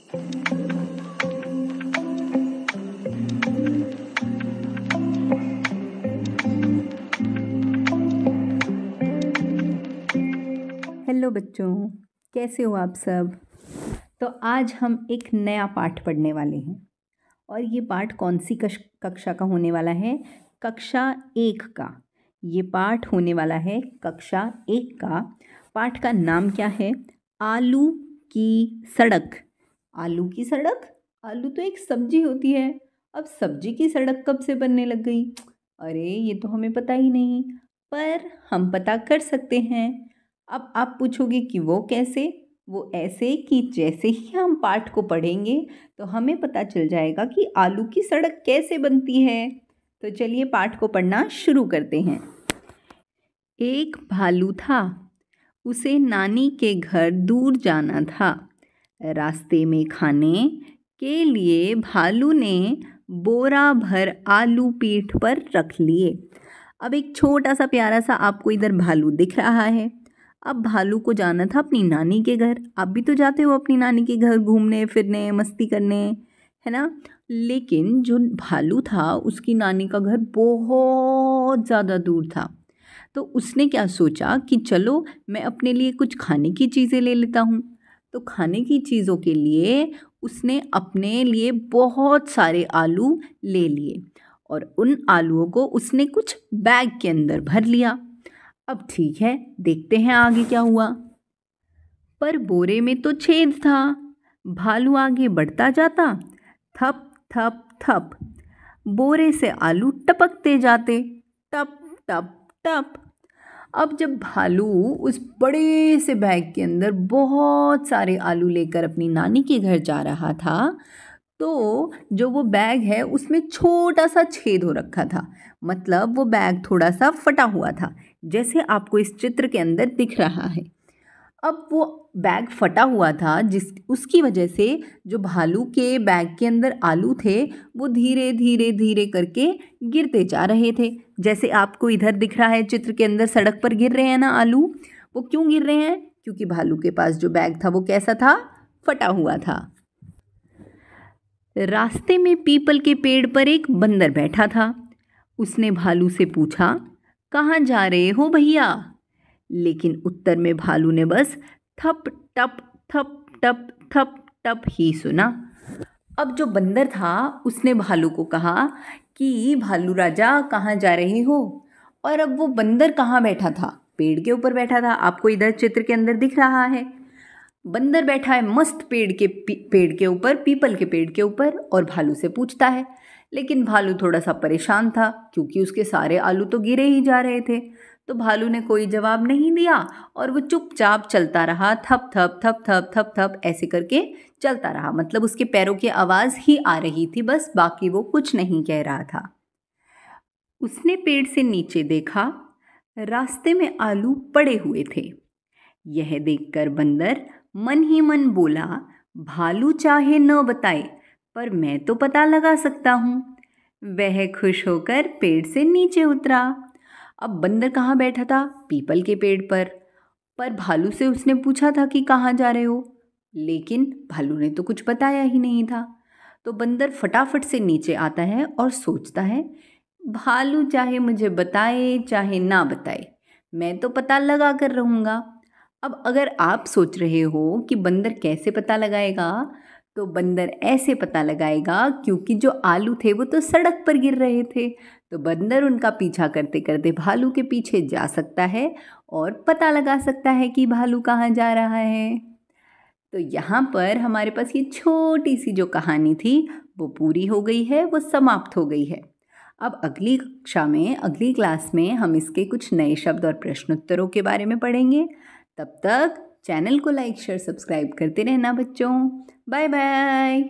Hello बच्चों, कैसे हो आप सब। तो आज हम एक नया पाठ पढ़ने वाले हैं और ये पाठ कौन सी कक्षा का होने वाला है? कक्षा 1 का। ये पाठ होने वाला है कक्षा 1 का। पाठ का नाम क्या है? आलू की सड़क। आलू की सड़क? आलू तो एक सब्जी होती है, अब सब्जी की सड़क कब से बनने लग गई? अरे ये तो हमें पता ही नहीं, पर हम पता कर सकते हैं। अब आप पूछोगे कि वो कैसे? वो ऐसे कि जैसे ही हम पाठ को पढ़ेंगे तो हमें पता चल जाएगा कि आलू की सड़क कैसे बनती है। तो चलिए पाठ को पढ़ना शुरू करते हैं। एक भालू था, उसे नानी के घर दूर जाना था। रास्ते में खाने के लिए भालू ने बोरा भर आलू पीठ पर रख लिए। अब एक छोटा सा प्यारा सा आपको इधर भालू दिख रहा है। अब भालू को जाना था अपनी नानी के घर। आप भी तो जाते हो अपनी नानी के घर घूमने फिरने मस्ती करने, है ना। लेकिन जो भालू था उसकी नानी का घर बहुत ज़्यादा दूर था। तो उसने क्या सोचा कि चलो मैं अपने लिए कुछ खाने की चीज़ें ले लेता हूँ। तो खाने की चीज़ों के लिए उसने अपने लिए बहुत सारे आलू ले लिए और उन आलूओं को उसने कुछ बैग के अंदर भर लिया। अब ठीक है, देखते हैं आगे क्या हुआ। पर बोरे में तो छेद था। भालू आगे बढ़ता जाता, थप थप थप बोरे से आलू टपकते जाते, टप टप टप। अब जब भालू उस बड़े से बैग के अंदर बहुत सारे आलू लेकर अपनी नानी के घर जा रहा था तो जो वो बैग है उसमें छोटा सा छेद हो रखा था। मतलब वो बैग थोड़ा सा फटा हुआ था, जैसे आपको इस चित्र के अंदर दिख रहा है। अब वो बैग फटा हुआ था उसकी वजह से जो भालू के बैग के अंदर आलू थे वो धीरे धीरे धीरे करके गिरते जा रहे थे। जैसे आपको इधर दिख रहा है चित्र के अंदर सड़क पर गिर रहे हैं ना आलू। वो क्यों गिर रहे हैं? क्योंकि भालू के पास जो बैग था वो कैसा था? फटा हुआ था। रास्ते में पीपल के पेड़ पर एक बंदर बैठा था। उसने भालू से पूछा, कहाँ जा रहे हो भैया? लेकिन उत्तर में भालू ने बस थप टप थप टप थप टप ही सुना। अब जो बंदर था उसने भालू को कहा कि भालू राजा कहाँ जा रहे हो? और अब वो बंदर कहाँ बैठा था? पेड़ के ऊपर बैठा था। आपको इधर चित्र के अंदर दिख रहा है बंदर बैठा है मस्त पेड़ के ऊपर, पीपल के पेड़ के ऊपर, और भालू से पूछता है। लेकिन भालू थोड़ा सा परेशान था क्योंकि उसके सारे आलू तो गिरे ही जा रहे थे। तो भालू ने कोई जवाब नहीं दिया और वो चुपचाप चलता रहा, थप थप थप थप थप थप ऐसे करके चलता रहा। मतलब उसके पैरों की आवाज़ ही आ रही थी बस, बाकी वो कुछ नहीं कह रहा था। उसने पेड़ से नीचे देखा, रास्ते में आलू पड़े हुए थे। यह देखकर बंदर मन ही मन बोला, भालू चाहे न बताए पर मैं तो पता लगा सकता हूँ। वह खुश होकर पेड़ से नीचे उतरा। अब बंदर कहाँ बैठा था? पीपल के पेड़ पर भालू से उसने पूछा था कि कहाँ जा रहे हो, लेकिन भालू ने तो कुछ बताया ही नहीं था। तो बंदर फटाफट से नीचे आता है और सोचता है, भालू चाहे मुझे बताए चाहे ना बताए मैं तो पता लगा कर रहूँगा। अब अगर आप सोच रहे हो कि बंदर कैसे पता लगाएगा, तो बंदर ऐसे पता लगाएगा क्योंकि जो आलू थे वो तो सड़क पर गिर रहे थे। तो बंदर उनका पीछा करते करते भालू के पीछे जा सकता है और पता लगा सकता है कि भालू कहाँ जा रहा है। तो यहाँ पर हमारे पास ये छोटी सी जो कहानी थी वो पूरी हो गई है, वो समाप्त हो गई है। अब अगली कक्षा में, अगली क्लास में हम इसके कुछ नए शब्द और प्रश्नोत्तरों के बारे में पढ़ेंगे। तब तक चैनल को लाइक शेयर सब्सक्राइब करते रहना बच्चों। Bye bye.